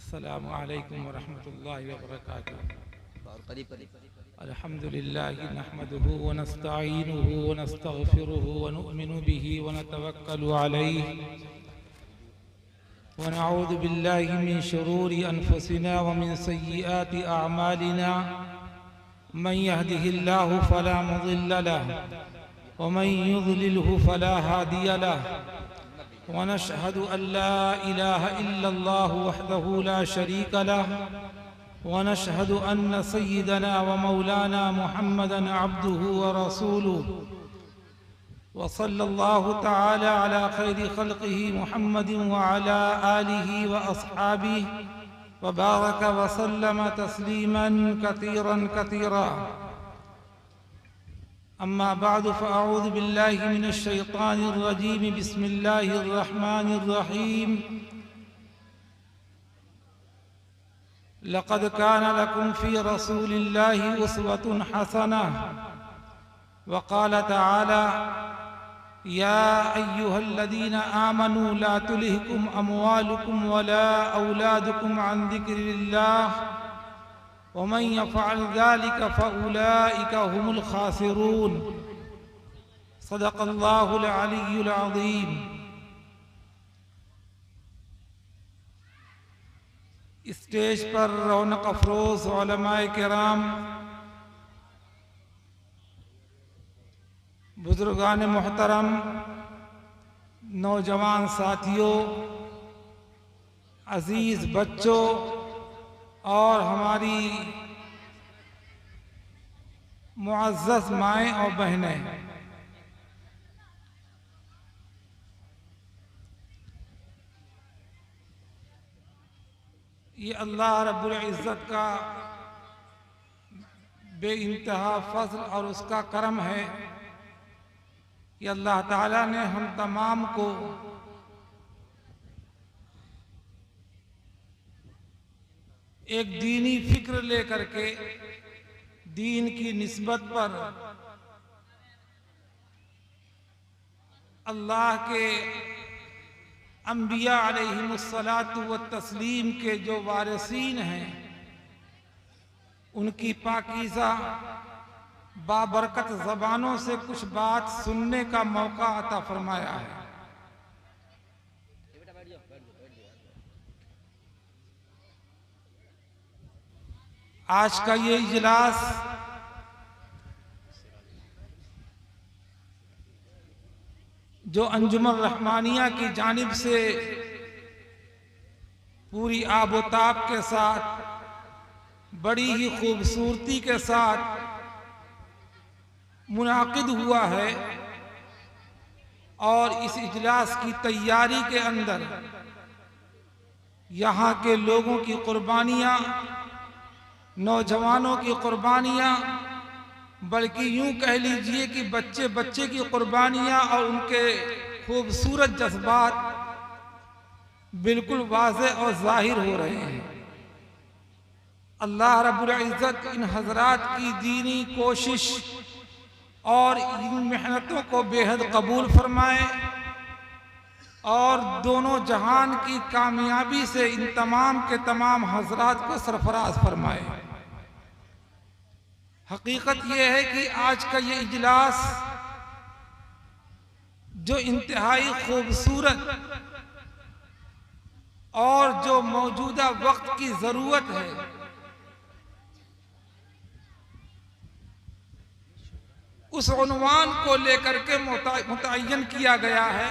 अस्सलामु अलैकुम वरहमतुल्लाहि वबरकातुहू। अल्हम्दुलिल्लाहि नहमदुहु व नस्तईनुहु व नस्तगफिरुहु व नु'मिनु बिही व नतवक्कलु अलैहि व नऊज़ु बिल्लाहि मिन शुरूरि अनफुसिना व मिन सय्यिआति अअमालिना। मन यहदिहिल्लाहु फला मुज़िल्ल लहु व मन युज़लिल्हु फला हादिय लहु। वनशहदु अल्ला इलाहा इल्लल्लाहु वहदहु ला शरीक लहु वनशहदु अन्न सय्यिदना व मौलाना मुहम्मदन अब्दुहु व रसूलुहु व सल्लल्लाहु तआला अला खैरि खल्क़िही मुहम्मदिन व अला आलिही व अस्हाबिही व बारक व सल्लम तस्लीमन कतीरन कतीरा। अम्मा बाद फ़अऊज़ु बिल्लाहि मिनश शैतानिर रजीम। बिस्मिल्लाहिर रहमानिर रहीम। लक़द कान लकुम फ़ी रसूलिल्लाहि उस्वतुन हसनह। व क़ाल तआला या अय्युहल्लज़ीना आमनू ला तुल्हिकुम अमवालुकुम वला औलादुकुम अन ज़िक्रिल्लाह वमन यफ़अल ज़ालिक फ़उलाइका हुमुल ख़ासिरून। सदक़ल्लाहुल अलिय्युल अज़ीम। स्टेज पर रौनक अफरोज़ उलमाए किराम, बुजुर्गान मोहतरम, नौजवान साथियों, अजीज़ बच्चों और हमारी मुअज़्ज़ज़ माएँ और बहनें, ये अल्लाह रब्बुल इज़्ज़त का बेइंतहा फ़ज़्ल और उसका करम है कि अल्लाह ताला ने हम तमाम को एक दीनी फिक्र लेकर के दीन की निस्बत पर अल्लाह के अंबिया अलैहिमुस्सलातु व तस्लीम के जो वारिसीन हैं उनकी पाकीज़ा बाबरकत ज़बानों से कुछ बात सुनने का मौका अता फरमाया है। आज का ये इजलास जो अंजुमन रहमानिया की जानिब से पूरी आबोताब के साथ बड़ी ही खूबसूरती के साथ मुनाकिद हुआ है और इस इजलास की तैयारी के अंदर यहाँ के लोगों की कुर्बानियाँ, नौजवानों की कुर्बानियाँ, बल्कि यूं कह लीजिए कि बच्चे बच्चे की कुर्बानियाँ और उनके खूबसूरत जज्बात बिल्कुल वाज़ेह और ज़ाहिर हो रहे हैं। अल्लाह रब्बुल इज़्ज़त इन हज़रात की दीनी कोशिश और इन मेहनतों को बेहद कबूल फरमाए और दोनों जहान की कामयाबी से इन तमाम के तमाम हज़रात को सरफराज फरमाए। हकीकत यह है कि आज का ये इजलास जो इंतहाई खूबसूरत और जो मौजूदा वक्त की ज़रूरत है उस उन्वान को लेकर के मुतय्यन किया गया है,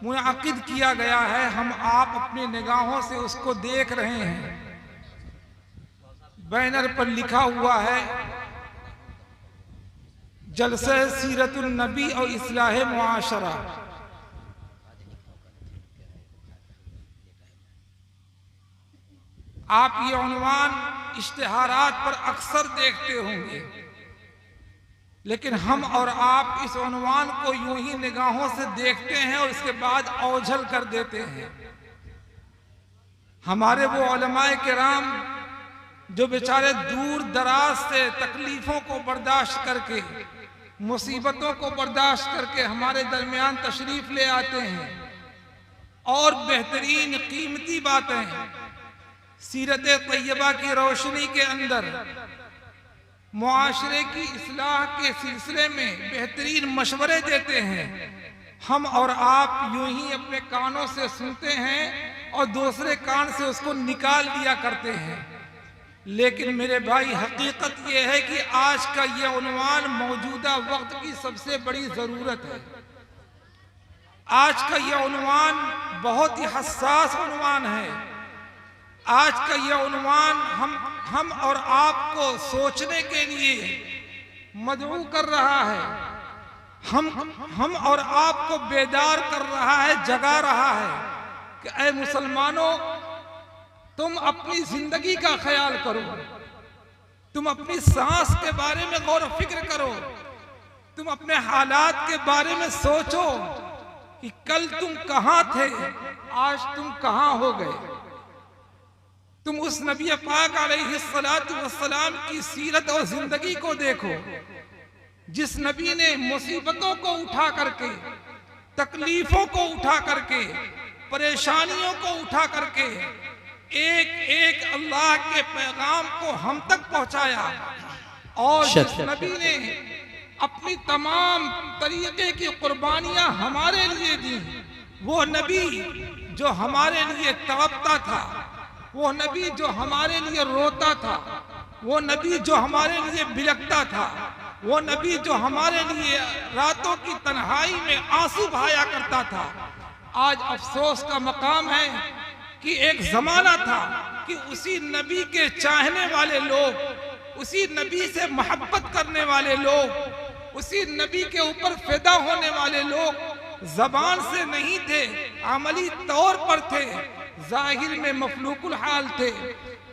मुनाकिद किया गया है। हम आप अपनी निगाहों से उसको देख रहे हैं। बैनर पर लिखा हुआ है जलसे सीरतुन नबी और इस्लाह मुआशरा। आप ये उन्वान इश्तिहारात पर अक्सर देखते होंगे, लेकिन हम और आप इस उन्वान को यूं ही निगाहों से देखते हैं और इसके बाद ओझल कर देते हैं। हमारे वो उलमाए किराम जो बेचारे दूर दराज से तकलीफों को बर्दाश्त करके, मुसीबतों को बर्दाश्त करके हमारे दरमियान तशरीफ ले आते हैं और बेहतरीन कीमती बातें सीरत तैयबा की रोशनी के अंदर मुआशरे की इस्लाह के सिलसिले में बेहतरीन मशवरे देते हैं। हम और आप यूं ही अपने कानों से सुनते हैं और दूसरे कान से उसको निकाल दिया करते हैं। लेकिन मेरे भाई, हकीकत यह है कि आज का यह उन्वान मौजूदा वक्त की सबसे बड़ी ज़रूरत है। आज का यह उन्वान बहुत ही हसास उन्वान है। आज का यह उन्वान हम और आपको सोचने के लिए मदऊ कर रहा है। हम और आपको बेदार कर रहा है, जगा रहा है कि ऐ मुसलमानों, तुम अपनी जिंदगी का ख्याल करो, तुम अपनी सांस के बारे में गौर फिक्र करो, तुम अपने हालात के बारे में सोचो कि कल तुम कहां थे, आज तुम कहां हो गए। तुम उस नबी पाक अलैहिस्सलातु वस्सलाम की सीरत और जिंदगी को देखो, जिस नबी ने मुसीबतों को उठा करके, तकलीफों को उठा करके, परेशानियों को उठा करके एक एक अल्लाह के पैगाम को हम तक पहुंचाया। और जिस नबी ने अपनी तमाम तरीके की कुर्बानियां हमारे लिए दी, वो नबी जो हमारे लिए तड़पता था, वो नबी जो हमारे लिए रोता था, वो नबी जो हमारे लिए बिलखता था, वो नबी जो हमारे लिए रातों की तन्हाई में आंसू बहाया करता था। आज अफसोस का मकाम है कि एक जमाना था कि उसी नबी के चाहने वाले लोग, उसी नबी से मोहब्बत करने वाले लोग, उसी नबी के ऊपर फिदा होने वाले लोग जबान से नहीं थे, अमली तौर पर थे, जाहिर में मफलूकुल हाल थे,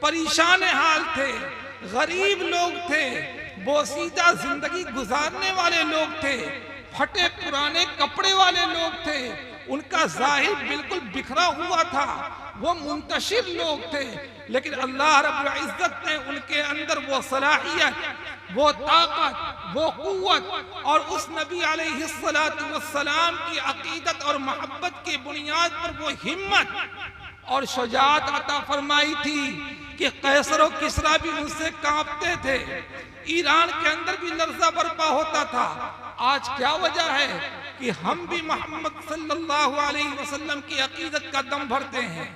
परेशान हाल थे, गरीब लोग थे, बोसीदा जिंदगी गुजारने वाले लोग थे, फटे पुराने कपड़े वाले लोग थे, उनका जाहिर बिल्कुल बिखरा हुआ था, वो मुंतशिर लोग थे। लेकिन अल्लाह रब्बुल इज्जत ने उनके अंदर वो सलाहियत, वो ताकत, वो कुव्वत और उस नबी अलैहिस्सलातु वस्सलाम की अकीदत और मोहब्बत की बुनियाद पर वो हिम्मत और शुजाअत अता फरमाई थी कि कैसर और किसरा भी उनसे कांपते थे, ईरान के अंदर भी लर्जा बर्पा होता था। आज क्या वजह है कि हम भी मोहम्मद सल्लल्लाहु अलैहि वसल्लम की अकीदत का दम भरते हैं?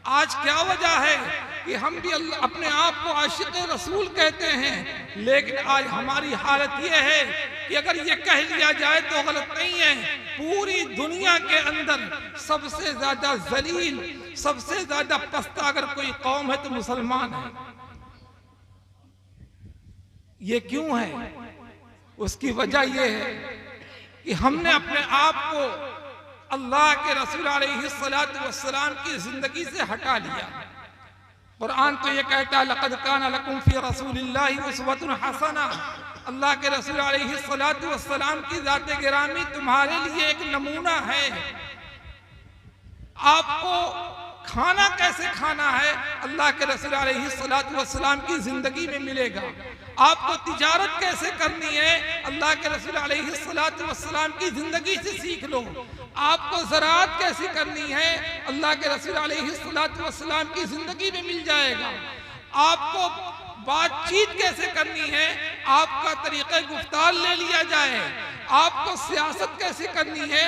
आज क्या वजह है कि हम भी अपने आप को आशिक रसूल कहते हैं, लेकिन आज हमारी हालत यह है कि अगर ये कह लिया जाए तो गलत नहीं है, पूरी दुनिया के अंदर सबसे ज्यादा जलील, सबसे ज्यादा पस्ता अगर कोई कौम है तो मुसलमान है। ये क्यों है? उसकी वजह यह है कि हमने अपने आप को अल्लाह के रसूल अलैहिस्सलातु वस्सलाम की जिंदगी से हटा लिया। कुरान तो ये कहता है, लक़द काना लकुम फी रसूलिल्लाहि उस्वतुन हसना। अल्लाह के रसूल अलैहिस्सलातु वस्सलाम की ज़ात गिरामी तुम्हारे लिए एक नमूना है। आपको खाना कैसे खाना है, अल्लाह के रसूल अलैहिस्सलातु वस्सलाम की जिंदगी में मिलेगा। आपको तिजारत कैसे करनी है, अल्लाह के रसूल अलैहिस्सलातु वस्सलाम की जिंदगी से सीख लो। आपको ज़राअत कैसी करनी है, अल्लाह के रसूल अलैहिस्सलातु वस्सलाम की जिंदगी में मिल जाएगा। आपको बातचीत कैसे करनी है, आपका तरीक़े गुफ्तार ले लिया जाए। आपको सियासत कैसे करनी है,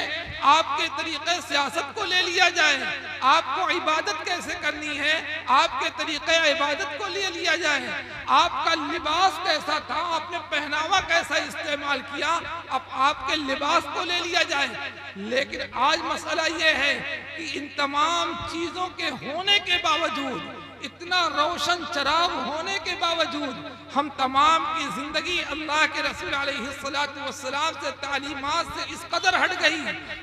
आपके तरीक़े सियासत को ले लिया जाए। आपको इबादत कैसे करनी है, आपके तरीक़े इबादत को ले लिया जाए। आपका लिबास कैसा था, आपने पहनावा कैसा इस्तेमाल किया, अब आपके लिबास को ले लिया जाए। लेकिन आज मसला ये है कि इन तमाम चीज़ों के होने के बावजूद, इतना रोशन चराग होने के बावजूद, हम तमाम की जिंदगी अल्लाह के रसूल अलैहिस्सलातु वस्सलाम से, तालीमात से इस कदर हट गई,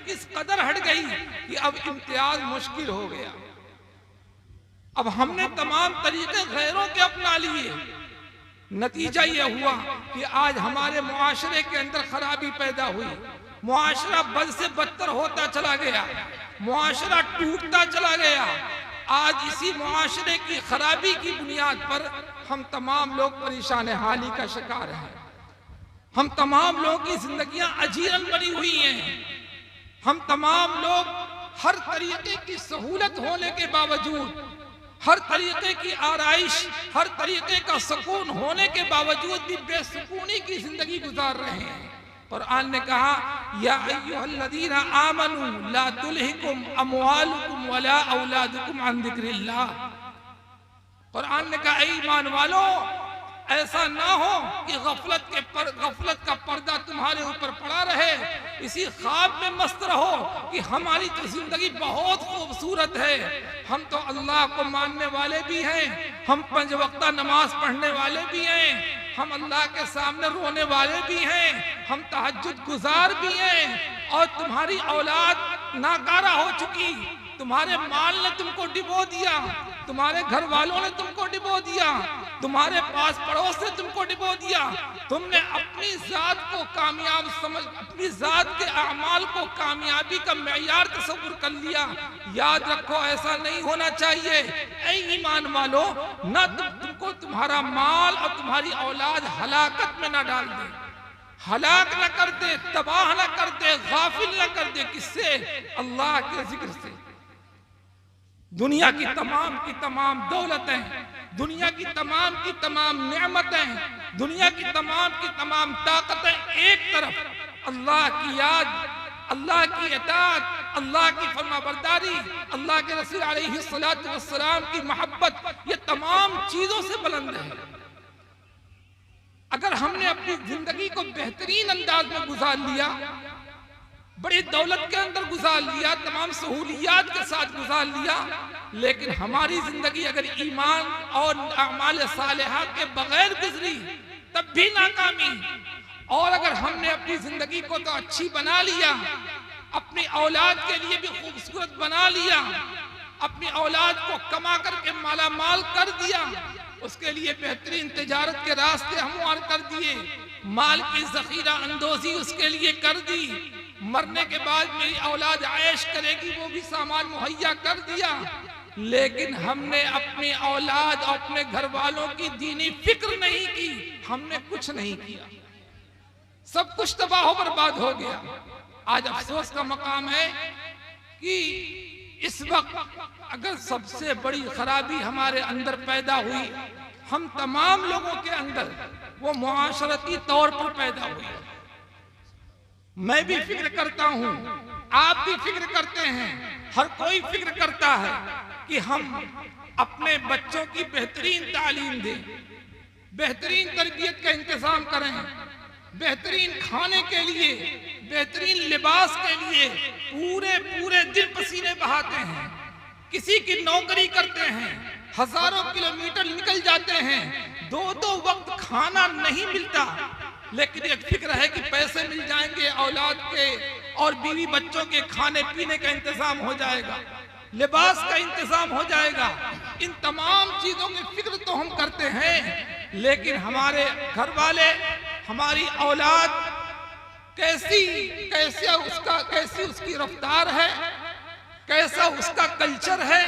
इस कदर हट गई कि अब इम्तियाज मुश्किल हो गया। अब हमने तमाम तरीके गैरों के अपना लिए। नतीजा यह हुआ कि आज हमारे मुआशरे के अंदर खराबी पैदा हुई। मुआशरा बद से बदतर होता चला गया, मुआशरा टूटता चला गया। आज इसी मुआशरे की खराबी की बुनियाद पर हम तमाम लोग परेशान हाली का शिकार हैं। हम तमाम लोगों की जिंदगियां अजीरन बनी हुई हैं। हम तमाम लोग हर तरीके की सहूलत होने के बावजूद, हर तरीके की आराइश, हर तरीके का सुकून होने के बावजूद भी बेसुकूनी की जिंदगी गुजार रहे हैं। कुरान ने कहा, या अय्युहल्लज़ीना आमनू ला तुल्हिकुम अमवालुकुम वला औलादुकुम अन ज़िक्रिल्लाह। कुरान ने कहा, ईमान वालों, ऐसा ना हो कि गफलत का पर्दा तुम्हारे ऊपर पड़ा रहे, इसी ख्वाब में मस्त रहो कि हमारी तो जिंदगी बहुत खूबसूरत है, हम तो अल्लाह को मानने वाले भी हैं, हम 5 वक्ता नमाज पढ़ने वाले भी हैं, हम अल्लाह के सामने रोने वाले भी हैं, हम तहज्जुद गुजार भी हैं, और तुम्हारी औलाद नाकारा हो चुकी, तुम्हारे माल ने तुमको डिबो दिया, तुम्हारे घर वालों ने तुमको डिबो दिया, तुम्हारे पास पड़ोस ने तुमको डिबो दिया, तुमने अपनी जात को कामयाब समझ, अपनी जात के अमाल को कामयाबी का मेयार तस्वुर कर लिया। याद रखो, ऐसा नहीं होना चाहिए। ऐ ईमान वालो, न तुमको तुम्हारा माल और तुम्हारी औलाद हलाकत में न डाल दे, हलाक न कर दे, तबाह न कर दे, गाफिल न कर दे। किससे? अल्लाह के जिक्र से। दुनिया की तमाम दौलतें, दुनिया की तमाम नेमतें, दुनिया की तमाम ताकतें एक तरफ, अल्लाह की याद, अल्लाह की इताअत, अल्लाह की फरमाबरदारी, अल्लाह के रसूल अलैहिस्सलातु वस्सलाम की मोहब्बत, ये तमाम चीजों से बुलंद है। अगर हमने अपनी जिंदगी को बेहतरीन अंदाज में गुजार लिया, बड़ी दौलत के अंदर गुजार लिया, तमाम सहूलियात के साथ गुजार लिया, लेकिन हमारी जिंदगी अगर ईमान और अमाल सालिहात के बगैर गुजरी तब भी नाकामी। और अगर हमने अपनी जिंदगी को तो अच्छी बना लिया, अपनी औलाद के लिए भी खूबसूरत बना लिया, अपनी औलाद को कमा करके माला माल कर दिया, उसके लिए बेहतरीन तिजारत के रास्ते हमवार कर दिए, माल की जखीरा अंदोजी उसके लिए कर दी, मरने के बाद मेरी औलाद आयश करेगी वो भी सामान मुहैया कर दिया, लेकिन हमने अपनी औलाद और अपने घर वालों की दीनी फिक्र नहीं की, हमने कुछ नहीं किया, सब कुछ तबाह बर्बाद हो गया। आज अफसोस का मकाम है कि इस वक्त अगर सबसे बड़ी खराबी हमारे अंदर पैदा हुई, हम तमाम लोगों के अंदर, वो मुआशरती तौर पर पैदा हुई। मैं भी फिक्र करता हूं, आप भी फिक्र करते हैं, हर कोई फिक्र करता है कि हम अपने बच्चों की बेहतरीन तालीम दें, बेहतरीन तरबियत का इंतजाम करें, बेहतरीन खाने के लिए, बेहतरीन लिबास के लिए पूरे दिन पसीने बहाते हैं, किसी की नौकरी करते हैं, हजारों किलोमीटर निकल जाते हैं, 2 वक्त खाना नहीं मिलता, लेकिन एक फिक्र है कि पैसे मिल जाएंगे, औलाद के और बीवी बच्चों के खाने पीने का इंतजाम हो जाएगा, लिबास का इंतजाम हो जाएगा। इन तमाम चीजों की फिक्र तो हम करते हैं, लेकिन हमारे घर वाले, हमारी औलाद कैसी उसकी रफ्तार है, कैसा उसका कल्चर है,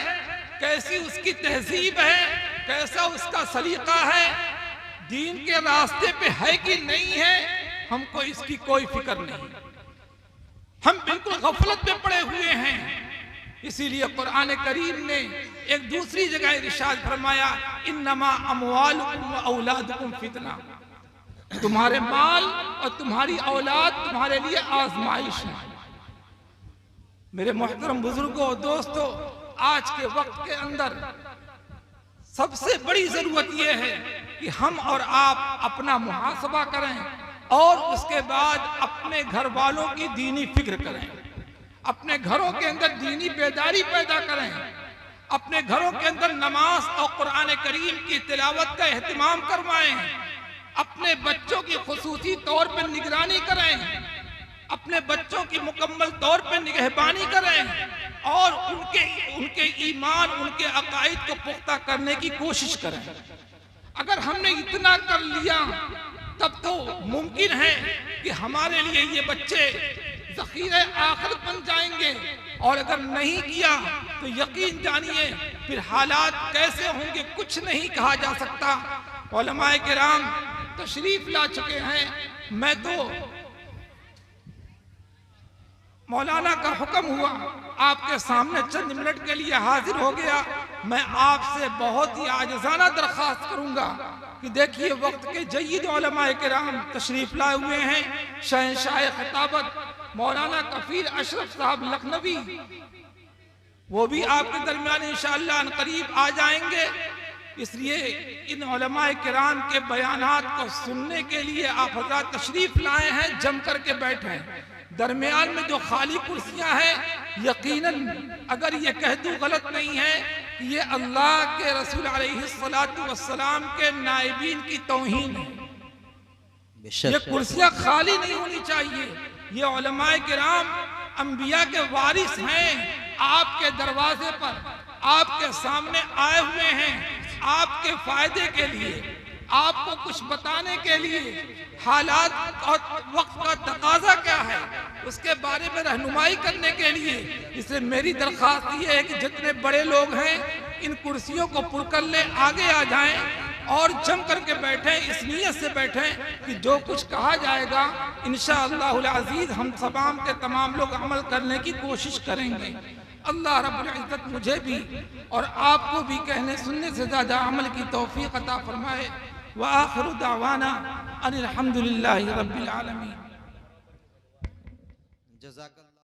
कैसी उसकी तहजीब है, कैसा उसका सलीका है, दीन के रास्ते पे है कि नहीं है, हमको इसकी कोई फिक्र नहीं, हम बिल्कुल गफलत में पड़े हुए हैं। इसीलिए कुरान करीम ने एक दूसरी जगह इरशाद फरमाया, इन्नमा अमवालुकुम व औलादुकुम फितना, तुम्हारे माल और तुम्हारी औलाद तुम्हारे लिए आजमाइश है। मेरे मोहतरम बुजुर्गों, दोस्तों, आज के वक्त के अंदर सबसे बड़ी जरूरत यह है कि हम और आप अपना मुहासबा करें और उसके बाद अपने घर वालों की दीनी फिक्र करें, अपने घरों के अंदर दीनी बेदारी पैदा करें, अपने घरों के अंदर नमाज और कुरान करीम की तिलावत का एहतमाम करवाएं, अपने बच्चों की खुसूसी तौर पर निगरानी करें, अपने बच्चों की मुकम्मल तौर पर निगहबानी करें और उनके ईमान, उनके अकायद को पुख्ता करने की कोशिश करें। अगर हमने इतना कर लिया तब तो मुमकिन है कि हमारे लिए ये बच्चे ज़ख़ीरे आखिरत बन जाएंगे, और अगर नहीं किया तो यकीन जानिए फिर हालात कैसे होंगे कुछ नहीं कहा जा सकता। उलमाए किराम तशरीफ ला चुके हैं, मैं तो मौलाना का हुक्म हुआ, आपके सामने चंद मिनट के लिए हाजिर हो गया। मैं आपसे बहुत ही आजिज़ाना दरख्वास्त करूंगा कि देखिए वक्त के जय्यद उलमाए किराम तशरीफ लाए हुए हैं। शहंशाह खिताबत मौलाना कफील अशरफ साहब लखनवी, वो भी आपके दरमियान इंशाअल्लाह करीब आ जाएंगे। इसलिए इन उलमाए किराम के बयानात को सुनने के लिए आप हज़रात तशरीफ लाए हैं, जम करके बैठे हैं। दरमियान में जो खाली कुर्सियां हैं, यकीनन अगर ये कह दूं गलत नहीं है कि ये अल्लाह के रसूल अलैहिस्सलातु वस्सलाम के नाइबीन की तौहीन है। ये कुर्सियां खाली नहीं होनी चाहिए। ये उलमाए किराम अंबिया के वारिस हैं, आपके दरवाजे पर आपके सामने आए हुए हैं, आपके फायदे के लिए, आपको कुछ बताने के लिए। हालात और वक्त का तकाजा क्या है उसके बारे में रहनुमाई करने के लिए। इसलिए मेरी दरख्वास्त ये है कि जितने बड़े लोग हैं इन कुर्सियों को पुर कर ले आगे आ जाएं और जम करके बैठें, इस नीयत से बैठें कि जो कुछ कहा जाएगा इंशाअल्लाहुल अज़ीज़ हम तमाम के तमाम लोग अमल करने की कोशिश करेंगे। अल्लाह रब्बुल इज़्ज़त मुझे भी और आपको भी कहने सुनने से ज़्यादा अमल की तौफीक अता फरमाए। व आखिरु दावाना अनिल हम्दुलिल्लाहि रब्बिल आलमीन।